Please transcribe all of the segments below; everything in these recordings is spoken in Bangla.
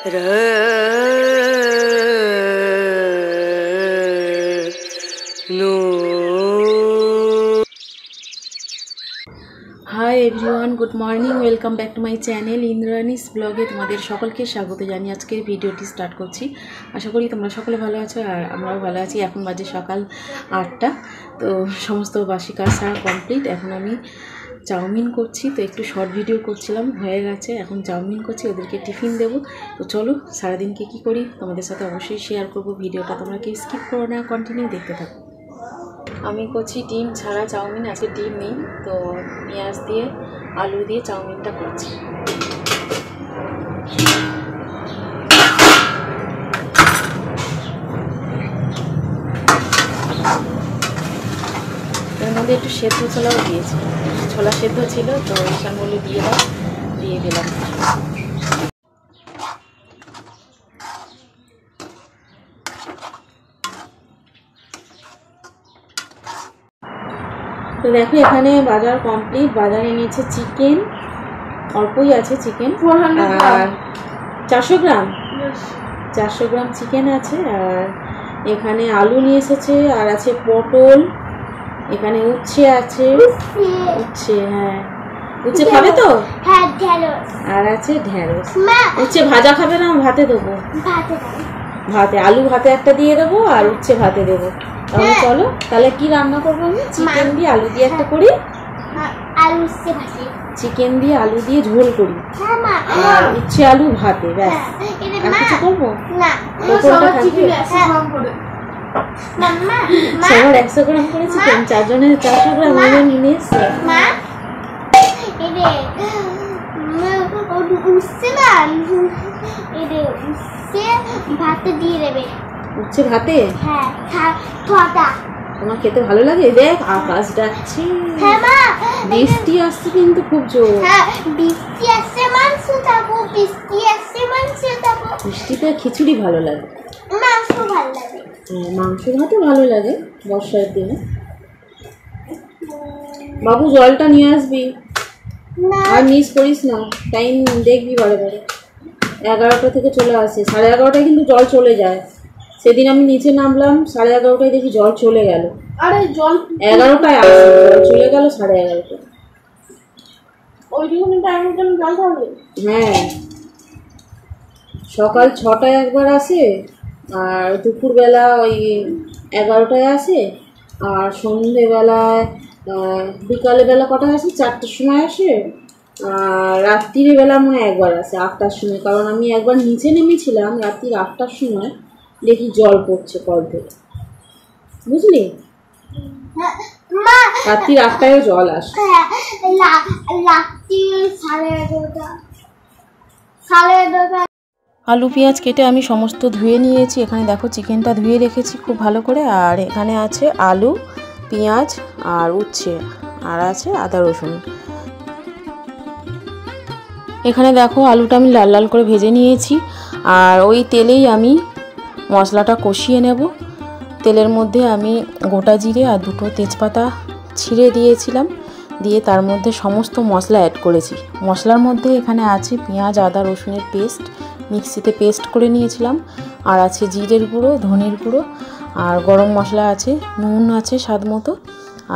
High everyone, good morning, welcome back to my channel Indrani's ব্লগে তোমাদের সকলকে স্বাগত জানিয়ে আজকের ভিডিওটি স্টার্ট করছি। আশা করি তোমরা সকলে ভালো আছো আর আমরাও ভালো আছি। এখন বাজে সকাল 8টা, তো সমস্ত বাসি কাজ সারা কমপ্লিট। এখন আমি চাউমিন করছি, তো একটু শর্ট ভিডিও করছিলাম, হয়ে গেছে। এখন চাউমিন করছি, ওদেরকে টিফিন দেবো। তো চলো সারাদিনকে কী করি তোমাদের সাথে অবশ্যই শেয়ার করবো। ভিডিওটা তোমরা কেউ স্কিপ করো না, কন্টিনিউ দেখতে থাকো। আমি করছি ডিম ছাড়া চাউমিন, আজকে ডিম নেই, তো পেঁয়াজ দিয়ে আলু দিয়ে চাউমিনটা করছি। এর মধ্যে একটু সেদ্ধ ছোলাও দিয়েছি, ছোলা সেদ্ধ ছিল, তো ঈশানগুলো দিয়ে দিলাম। তো দেখো এখানে বাজার কমপ্লিট। বাজারে নিয়েছে চিকেন, অল্পই আছে চিকেন, আর 400 গ্রাম চিকেন আছে। আর এখানে আলু নিয়ে এসেছে, আর আছে পটল, এখানে উচ্ছে আছে, উচ্ছে, হ্যাঁ উচ্ছে খাবে তো, আর আছে ঢেঁড়স। উচ্ছে ভাজা খাবে না, ভাতে দেবো, ভাতে আলু ভাতে একটা দিয়ে দেবো আর উচ্ছে ভাতে দেবো। তাহলে চলো, তাহলে কি রান্না করবো আমি? চিকেন দিয়ে আলু দিয়ে একটা করি, চিকেন দিয়ে আলু দিয়ে ঝোল করি, আর উচ্ছে আলু ভাতে, ব্যাস। আর কিছু করবো না? সবার 100 গ্রাম করে চিকেন, 4 জনের 400 গ্রাম নিয়ে এসছে। ভাতে দিয়ে দেবে, উচ্ছে ভাতে। তোমার খেতে ভালো লাগে? দেখ আকাশ ডাকছে, বৃষ্টি আসছে কিন্তু খুব জোর। বৃষ্টিতে খিচুড়ি ভালো লাগে, মাংস ভালো লাগে, মাংস ভাতও ভালো লাগে বর্ষার দিনে। বাবু জলটা নিয়ে আসবি, আর মিস করিস না, টাইম দেখবি বারে বারে। 11টা থেকে চলে আসে, 11:30টায় কিন্তু জল চলে যায়। সেদিন আমি নিচে নামলাম 11:30টায়, দেখি জল চলে গেল। আরে জল 11টায় আসে, জল চলে গেল 11:30টায়। ওইরকম টাইমের জন্য জল হবে। হ্যাঁ, সকাল 6টায় একবার আসে, আর দুপুরবেলা ওই 11টায় আসে, আর সন্ধেবেলায় বিকালে বেলা কটায় আসে? 4টার সময় আসে। আর রাত্রির বেলা মনে হয় একবার আসে 8টার সময়, কারণ আমি একবার নিচে নেমেছিলাম রাত্রির 8টার সময়, দেখি জল পড়ছে কল থেকে, বুঝলি? রাত্রির 8টায়ও জল আসে। আলু পেঁয়াজ কেটে আমি সমস্ত ধুয়ে নিয়েছি। এখানে দেখো চিকেনটা ধুয়ে রেখেছি খুব ভালো করে, আর এখানে আছে আলু পেঁয়াজ আর উচ্ছে, আর আছে আদা রসুন। এখানে দেখো আলুটা আমি লাল লাল করে ভেজে নিয়েছি, আর ওই তেলেই আমি মশলাটা কষিয়ে নেব। তেলের মধ্যে আমি গোটা জিরে আর 2টো তেজপাতা ছিঁড়ে দিয়েছিলাম, দিয়ে তার মধ্যে সমস্ত মশলা অ্যাড করেছি। মশলার মধ্যে এখানে আছে পেঁয়াজ আদা রসুনের পেস্ট, মিক্সিতে পেস্ট করে নিয়েছিলাম, আর আছে জিরের গুঁড়ো, ধনের গুঁড়ো, আর গরম মশলা আছে, নুন আছে স্বাদ মতো,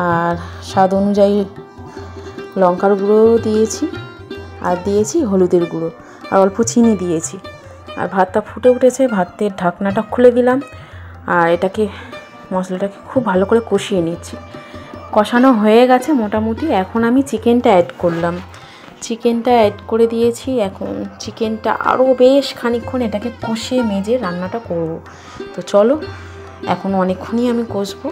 আর স্বাদ অনুযায়ী লঙ্কার গুঁড়ো দিয়েছি, আর দিয়েছি হলুদের গুঁড়ো, আর অল্প চিনি দিয়েছি। আর ভাতটা ফুটে উঠেছে, ভাতের ঢাকনাটা খুলে দিলাম, আর মশলাটাকে খুব ভালো করে কষিয়ে নিচ্ছি। কষানো হয়ে গেছে মোটামুটি। এখন আমি চিকেনটা অ্যাড করলাম, চিকেনটা অ্যাড করে দিয়েছি। এখন চিকেনটা আরও বেশ খানিকক্ষণ এটাকে কষে মেজে রান্নাটা করব। তো চলো, এখন অনেকক্ষণই আমি কষবো।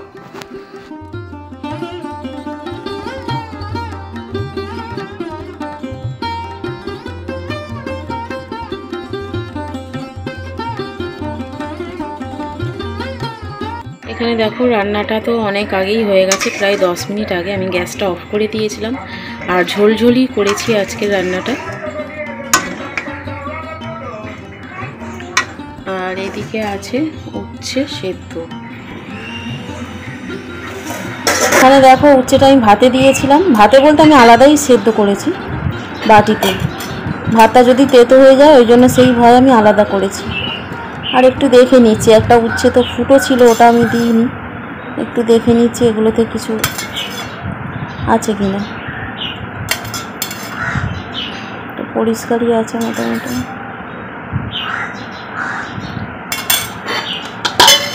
এখানে দেখো রান্নাটা তো অনেক আগেই হয়ে গেছে, প্রায় 10 মিনিট আগে আমি গ্যাসটা অফ করে দিয়েছিলাম, আর ঝোলঝোলি করেছি আজকের রান্নাটা। আর এদিকে আছে উচ্ছে সেদ্ধ। এখানে দেখো উচ্ছেটা আমি ভাতে দিয়েছিলাম, ভাতে বলতে আমি আলাদাই সেদ্ধ করেছি বাটিতে। ভাতটা যদি তেতো হয়ে যায় ওই জন্য সেই ভয় আমি আলাদা করেছি। আর একটু দেখে নিচ্ছি, একটা উচ্ছে তো ফুটো ছিল ওটা আমি দিইনি, একটু দেখে নিচ্ছি এগুলোতে কিছু আছে কিনা। পরিষ্কারই আছে মোটামুটি।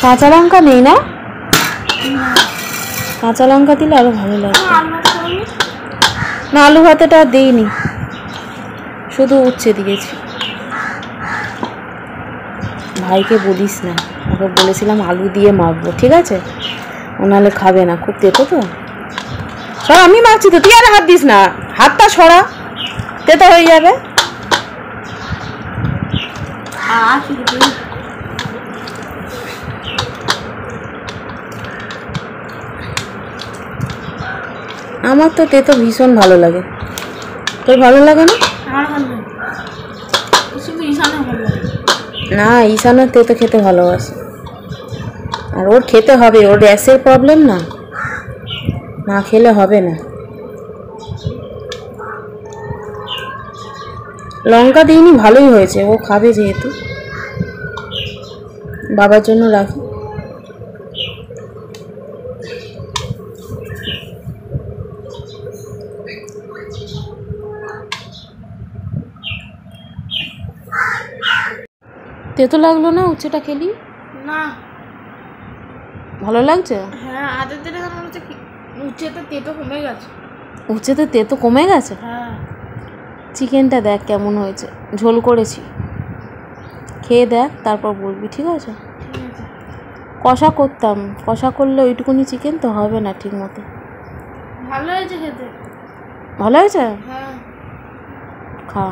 কাঁচা লঙ্কা নেই না? কাঁচা লঙ্কা দিলে আরো ভালো লাগবে। না আলু ভাতেটা দিইনি, শুধু উচ্ছে দিয়েছি। ভাইকে বলিস না, ওকে বলেছিলাম আলু দিয়ে মাখবো, ঠিক আছে? ও নাহলে খাবে না, খুব তেতো তো। সরা, আমি মাখছি তো, তুই আর হাত দিস না, হাতটা সরা, তেতো হয়ে যাবে। আমার তো তেতো ভীষণ ভালো লাগে, তোর ভালো লাগে না? না, ঈশানের তেতো খেতে ভালোবাসে, আর ওর খেতে হবে, ওর গ্যাসের প্রবলেম না, না খেলে হবে না। লঙ্কা দিইনি, ভালোই হয়েছে, ও খাবে যেহেতু। বাবার জন্য রাখি। তেতো লাগলো না উচ্ছেটা খেলি? না ভালো লাগছে। হ্যাঁ, আদের দিনে মনে হচ্ছে উচ্ছেতে তেতো কমে গেছে। উচ্ছেতে তেতো কমে গেছে। হ্যাঁ, চিকেনটা দেখ কেমন হয়েছে, ঝোল করেছি, খেয়ে দেখ, তারপর বলবি, ঠিক আছে? কষা করতাম, কষা করলে ওইটুকুনি চিকেন তো হবে না ঠিক মতো। ভালো হয়েছে খেতে। ভালো হয়েছে? হ্যাঁ, খা।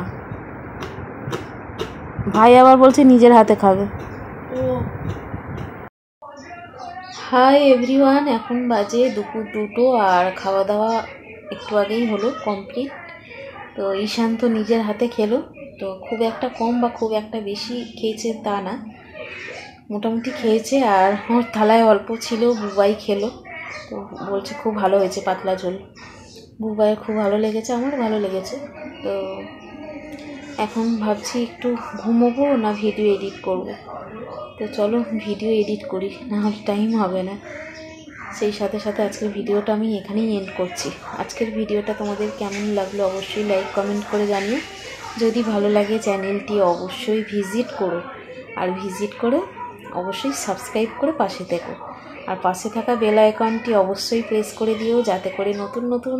ভাই আবার বলছে নিজের হাতে খাবে। ও হাই এভরিওয়ান, এখন বাজে দুপুর 2টো, আর খাওয়া দাওয়া একটু আগেই হলো কমপ্লিট। তো ঈশান তো নিজের হাতে খেলো, তো খুব একটা কম বা খুব একটা বেশি খেয়েছে তা না, মোটামুটি খেয়েছে। আর ওর থালায় অল্প ছিল, বুবাই খেলো, তো বলছে খুব ভালো হয়েছে পাতলা ঝোল। বুবাইয়ের খুব ভালো লেগেছে, আমার ভালো লেগেছে। তো এখন ভাবছি একটু ঘুমোবো না ভিডিও এডিট করব। তো চলো ভিডিও এডিট করি, না হলে টাইম হবে না। সেই সাথে সাথে আজকের ভিডিওটা আমি এখানেই এন্ড করছি। আজকের ভিডিওটা তোমাদের কেমন লাগলো অবশ্যই লাইক কমেন্ট করে জানিও। যদি ভালো লাগে চ্যানেলটি অবশ্যই ভিজিট করো, আর ভিজিট করে অবশ্যই সাবস্ক্রাইব করে পাশে থেকো, আর পাশে থাকা বেল আইকনটি অবশ্যই প্রেস করে দিও, যাতে করে নতুন নতুন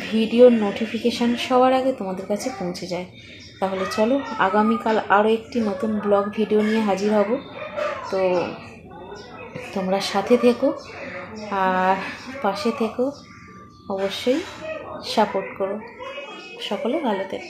ভিডিওর নোটিফিকেশান সবার আগে তোমাদের কাছে পৌঁছে যায়। তাহলে চলো, আগামীকাল আরও একটি নতুন ব্লগ ভিডিও নিয়ে হাজির হব। তো তোমরা সাথে থেকো আর পাশে থেকো, অবশ্যই সাপোর্ট করো। সকলে ভালো থেকো।